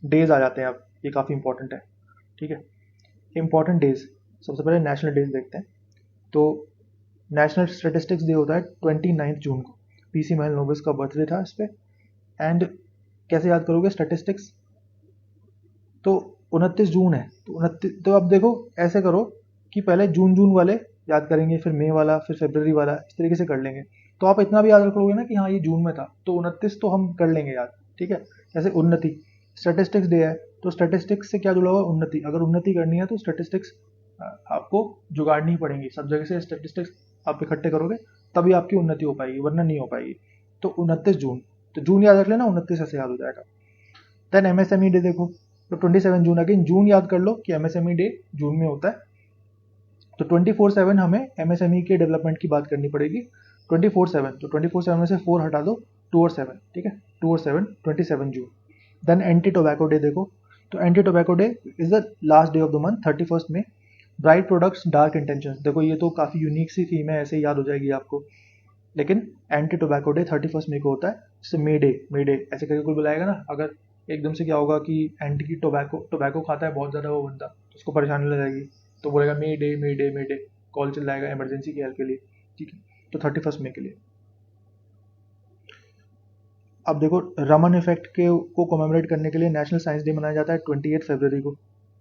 Days आ जाते हैं अब, ये काफ़ी इंपॉर्टेंट है, ठीक है। इंपॉर्टेंट डेज, सबसे पहले नेशनल डेज देखते हैं। तो नेशनल स्टेटिस्टिक्स डे होता है 29 जून को, पीसी महलनोबिस का बर्थडे था इस पर। एंड कैसे याद करोगे स्टैटिस्टिक्स, तो 29 जून है, तो 29, तो अब देखो ऐसे करो कि पहले जून जून वाले याद करेंगे, फिर मई वाला, फिर फरवरी वाला, इस तरीके से कर लेंगे। तो आप इतना भी याद रख लोगे ना कि हाँ ये जून में था, तो 29 तो हम कर लेंगे याद, ठीक है। जैसे उन्नति, स्टैटिस्टिक्स डे है, तो स्टैटिस्टिक्स से क्या जुड़ा हुआ, उन्नति। अगर उन्नति करनी है तो स्टैटिस्टिक्स आपको जुगाड़नी ही पड़ेंगी, सब जगह से स्टैटिस्टिक्स आप इकट्ठे करोगे तभी आपकी उन्नति हो पाएगी, वरना नहीं हो पाएगी। तो 29 जून, तो जून याद रख लेना, 29 ऐसे याद हो जाएगा। देन एमएसएमई डे देखो, तो 27 जून, अगेन जून याद कर लो कि एमएसएमई डे जून में होता है। तो 24/7 हमें एमएसएमई के डेवलपमेंट की बात करनी पड़ेगी, 24/7। तो 24/7 में से 4 हटा दो, 2 और 7, ठीक है, 2 और 7, 27 जून। देन एंटी टोबैको डे देखो, तो anti tobacco day is the last day of the month, 31 में। ब्राइट प्रोडक्ट्स डार्क इंटेंशंस, देखो ये तो काफ़ी यूनिक सी थीम है, ऐसे ही याद हो जाएगी आपको। लेकिन एंटी टोबैको डे 31 मई को होता है। जैसे मे डे ऐसे करके कोई बुलाएगा ना, अगर एकदम से क्या होगा कि एंटी टोबैको टोबैको खाता है बहुत ज़्यादा वो बंदा, तो उसको परेशानी लग जाएगी, तो बोलेगा मे डे मे डे मे डे, कॉल चिल्लाएगा इमरजेंसी की हेल्प के लिए, ठीक है। तो 31 मई के लिए। अब देखो रमन इफेक्ट के को कमेमोरेट करने के लिए नेशनल साइंस डे मनाया जाता है 28 फरवरी को,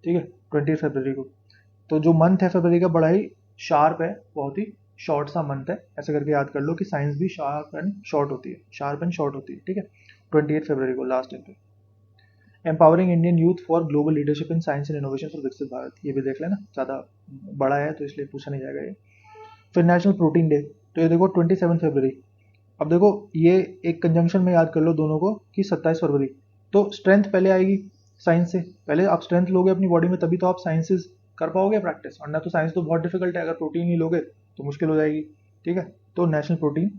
ठीक है, 28 फरवरी को। तो जो मंथ है फरवरी का, बड़ा ही शार्प है, बहुत ही शॉर्ट सा मंथ है, ऐसे करके याद कर लो कि साइंस भी शार्प एंड शॉर्ट होती है, शार्प एंड शॉर्ट होती है, ठीक है। 28 फरवरी को लास्ट डे पे। Empowering Indian youth for global leadership in science and innovation for विकसित भारत, ये भी देख लेना, ज़्यादा बड़ा है तो इसलिए पूछा नहीं जाएगा ये। फिर नेशनल प्रोटीन डे, तो ये देखो 27 फरवरी। अब देखो ये एक कंजंक्शन में याद कर लो दोनों को कि 27 फरवरी, तो स्ट्रेंथ पहले आएगी साइंस से, पहले आप स्ट्रेंथ लोगे अपनी बॉडी में तभी तो आप साइंसेस कर पाओगे प्रैक्टिस, वरना तो साइंस तो बहुत डिफिकल्ट है, अगर प्रोटीन नहीं लोगे तो मुश्किल हो जाएगी, ठीक है। तो नेशनल प्रोटीन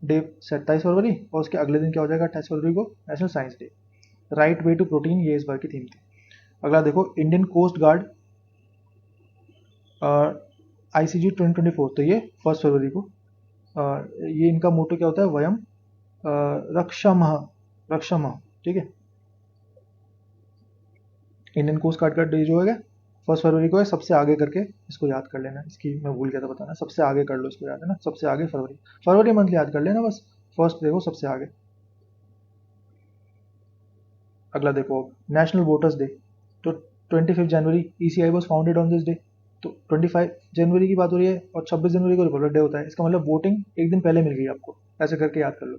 डे 27 फरवरी, और उसके अगले दिन क्या हो जाएगा 28 फरवरी को National Science Day. Right way to protein, ये इस बार की थीम थी। अगला देखो इंडियन कोस्ट गार्ड ICG 2024, तो ये 1 फरवरी को। ये इनका मोटो क्या होता है, वयम रक्षामः, रक्षामः, ठीक है। इंडियन कोस्ट गार्ड का डे जो है 1 फरवरी को है, सबसे आगे करके इसको याद कर लेना, इसकी मैं भूल गया था बताना, सबसे आगे कर लो इसको याद, है ना, सबसे आगे फरवरी, फरवरी मंथ याद कर लेना बस, फर्स्ट देखो सबसे आगे। अगला देखो नेशनल वोटर्स डे, तो 25 जनवरी ECI was founded on this day, तो 25 जनवरी की बात हो रही है, और 26 जनवरी को रिपब्लिक डे होता है, इसका मतलब वोटिंग एक दिन पहले मिल गई आपको, ऐसे करके याद कर लो।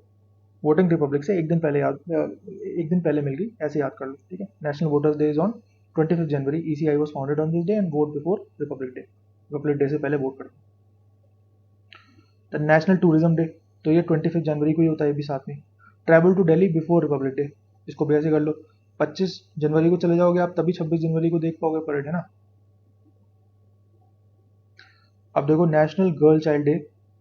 वोटिंग रिपब्लिक से एक दिन पहले याद, एक दिन पहले मिल गई, ऐसे याद कर लो, ठीक है। National voters day is on 25 January, ECI was founded on this day and vote before Republic day, Republic day से पहले वोट करो। द नेशनल टूरिज्म डे, तो ये 25 जनवरी को ही होता है, भी साथ में। Travel to Delhi before Republic Day, इसको भी ऐसे कर लो, 25 जनवरी को चले जाओगे आप, तभी 26 जनवरी को देख पाओगे परेड, है ना। अब देखो नेशनल गर्ल चाइल्ड डे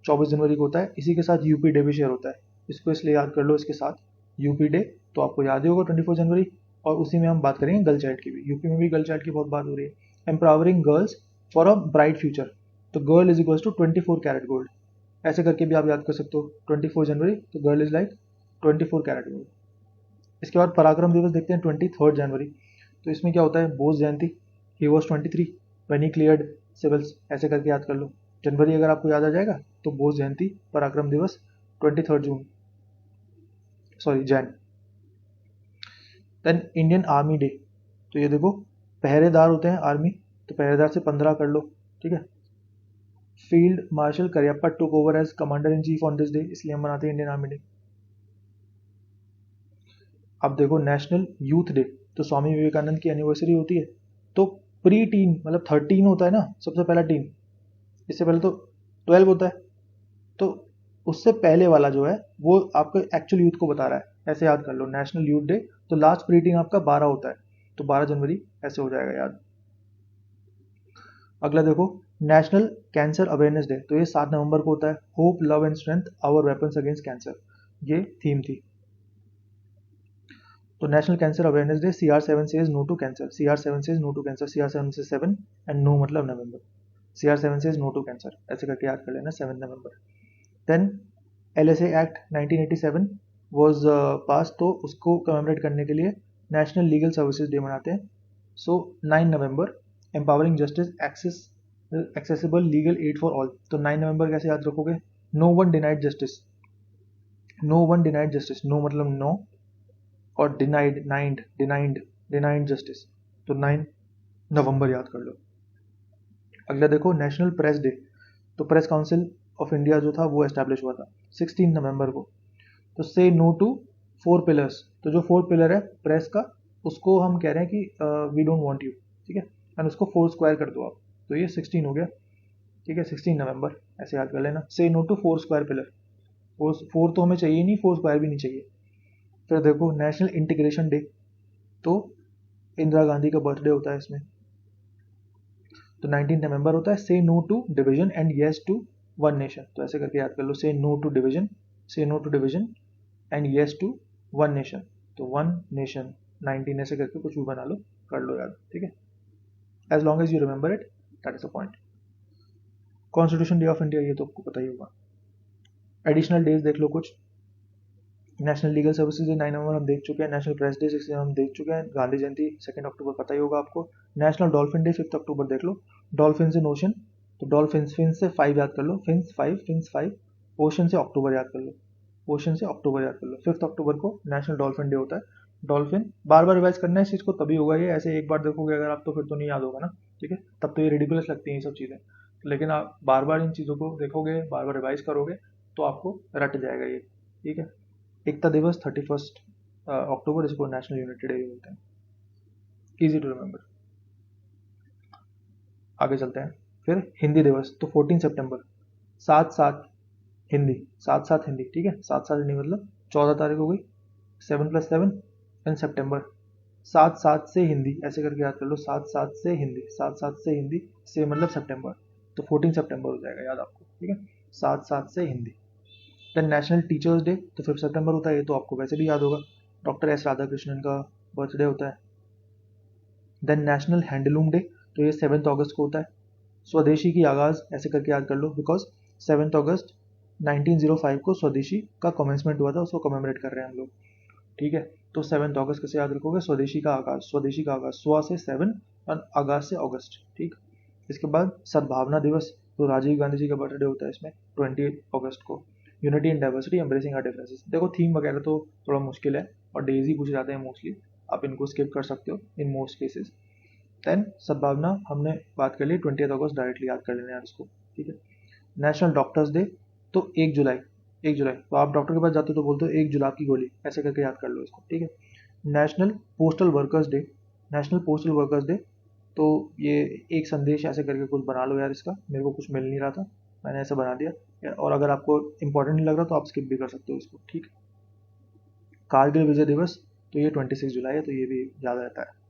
24 जनवरी को होता है, इसी के साथ यूपी डे भी शेयर होता है, इसको इसलिए याद कर लो इसके साथ, यूपी डे, तो आपको याद ही होगा 24 जनवरी, और उसी में हम बात करेंगे गर्ल चाइल्ड की भी, यूपी में भी गर्ल चाइल्ड की बहुत बात हो रही है। Empowering girls for a bright future, तो girl is equals to 24 carat gold, ऐसे करके भी आप याद कर सकते हो, 24 जनवरी, तो girl is like 24 carat gold. इसके बाद पराक्रम दिवस देखते हैं 23 जनवरी, तो इसमें क्या होता है, Bose Jayanti, he was 23 when he cleared civils, ऐसे करके याद कर लो। जनवरी अगर आपको याद आ जाएगा तो बोस जयंती, Parakram Diwas 23 June, sorry Jan. Then Indian Army Day, तो ये देखो पहरेदार होते हैं आर्मी, तो पहरेदार से 15 कर लो, ठीक है। Field marshal Cariappa took over as commander in chief on this day, इसलिए हम मनाते हैं इंडियन आर्मी डे। अब देखो नेशनल यूथ डे, तो स्वामी विवेकानंद की एनिवर्सरी होती है, तो प्री टीन मतलब 13 होता है ना सबसे पहला टीन, इससे पहले तो 12 होता है, तो उससे पहले वाला जो है वो आपको एक्चुअल यूथ को बता रहा है, ऐसे याद कर लो नेशनल यूथ डे, तो लास्ट प्री टीन आपका 12 होता है, तो 12 जनवरी ऐसे हो जाएगा याद। अगला देखो नेशनल कैंसर अवेयरनेस डे, तो ये 7 नवंबर को होता है, hope love and strength our weapons against cancer, ये थीम थी। तो national cancer awareness day, CR7 says no to cancer, CR7 says no to cancer, CR7 से 7 एंड नो मतलब नवंबर, CR7 says no to cancer, ऐसे करके याद कर लेना 7 नवंबर। Then LSA act 1987 was pass, तो उसको कमेमोरेट करने के लिए नेशनल लीगल सर्विसेज डे मनाते हैं। So 9 November empowering justice accessible legal aid for all. तो 9 नवंबर कैसे याद रखोगे? No one denied justice, no one denied justice, no मतलब नो और डिनाइड जस्टिस, तो 9 नवंबर याद कर लो। अगला देखो नेशनल प्रेस डे। तो प्रेस काउंसिल ऑफ इंडिया जो था वो एस्टैब्लिश हुआ था 16 नवंबर को। तो से नो टू 4 पिलर्स, तो जो 4 पिलर है प्रेस का उसको हम कह रहे हैं कि वी डोंट वांट यू, ठीक है, एंड उसको 4 स्क्वायर कर दो आप, तो ये 16 हो गया, ठीक है, 16 नवंबर ऐसे याद कर लेना। से नो टू 4 स्क्वायर पिलर, 4 तो हमें चाहिए नहीं, 4 स्क्वायर भी नहीं चाहिए। फिर देखो नेशनल इंटीग्रेशन डे, तो इंदिरा गांधी का बर्थडे होता है इसमें, तो 19 नवंबर होता है। Say no to division and yes to one nation, तो ऐसे करके याद कर लो, say no to division and yes to one nation, तो वन नेशन 19 ऐसे करके कुछ भी बना लो, कर लो याद, ठीक है, as long as you remember it, that is the point. Constitution Day of India, ये तो आपको पता ही होगा। एडिशनल डेज देख लो कुछ। नेशनल लीगल सर्विसेज डे 9 नवंबर हम देख चुके हैं, नेशनल प्रेस डे 6 हम देख चुके हैं, गांधी जयंती 2 अक्टूबर पता ही होगा आपको। नेशनल डॉल्फिन डे 5 अक्टूबर देख लो, डॉल्फिन्स इन ओशन, तो डॉल्फिन्स फिन्स से 5 याद कर लो, फिन्स 5, ओशन से अक्टूबर याद कर लो, ओशन से अक्टूबर याद कर लो। 5 अक्टूबर को नेशनल डॉल्फिन डे होता है। डॉल्फिन बार बार रिवाइज करना है इस चीज़ को, तभी होगा ये, ऐसे एक बार देखोगे अगर आप तो फिर तो नहीं याद होगा ना, ठीक है, तब तो ये रिडिकुलस लगती हैं ये सब चीज़ें, लेकिन आप बार बार इन चीज़ों को देखोगे, बार बार रिवाइज करोगे तो आपको रट जाएगा ये, ठीक है। एकता दिवस 31 अक्टूबर, इसको नेशनल यूनिटी डे बोलते हैं, इजी टू रिमेंबर। आगे चलते हैं। फिर हिंदी दिवस, तो 14 सितंबर, 7/7 हिंदी, 7/7 हिंदी, ठीक है, 7/7 हिंदी मतलब 14 तारीख हो गई, 7+7 एंड सितंबर, 7/7 से हिंदी ऐसे करके याद कर लो, 7/7 से हिंदी, 7/7 से हिंदी, से मतलब सितंबर, तो 14 सितंबर हो जाएगा याद आपको, ठीक है, 7/7 से Hindi. Then National Teachers Day, तो 5 सितंबर होता है, ये तो आपको वैसे भी याद होगा, डॉक्टर एस राधाकृष्णन का बर्थडे होता है। देन नेशनल हैंडलूम डे, तो ये 7 अगस्त को होता है। स्वदेशी की आगाज़ ऐसे करके याद कर लो, बिकॉज 7 अगस्त 1905 को स्वदेशी का कमेंसमेंट हुआ था, उसको कमेमोरेट कर रहे हैं हम लोग, ठीक है। तो 7 अगस्त कैसे याद रखोगे? स्वदेशी का आगाज़, स्व से 7 और आगाज़ से अगस्त, ठीक। इसके बाद सद्भावना दिवस, तो राजीव गांधी जी का बर्थडे होता है इसमें 20 अगस्त को। Unity and diversity embracing our differences, देखो थीम वगैरह तो थोड़ा मुश्किल है और डेज ही पूछे जाते हैं मोस्टली, आप इनको स्किप कर सकते हो इन मोस्ट केसेस। देन सद्भावना हमने बात कर ली, 20 अगस्त डायरेक्टली याद कर लेना यार इसको, ठीक है। नेशनल डॉक्टर्स डे, तो 1 जुलाई, तो आप डॉक्टर के पास जाते हो तो बोलते हो 1 जुलाब की गोली, ऐसे करके याद कर लो इसको, ठीक है। National postal workers day, national postal workers day, तो ये एक संदेश ऐसे करके कुछ बना लो यार, इसका मेरे को कुछ मिल नहीं रहा था, मैंने ऐसा बना दिया, और अगर आपको इंपॉर्टेंट नहीं लग रहा तो आप स्किप भी कर सकते हो इसको, ठीक। कारगिल विजय दिवस, तो ये 26 जुलाई है, तो ये भी याद रहता है।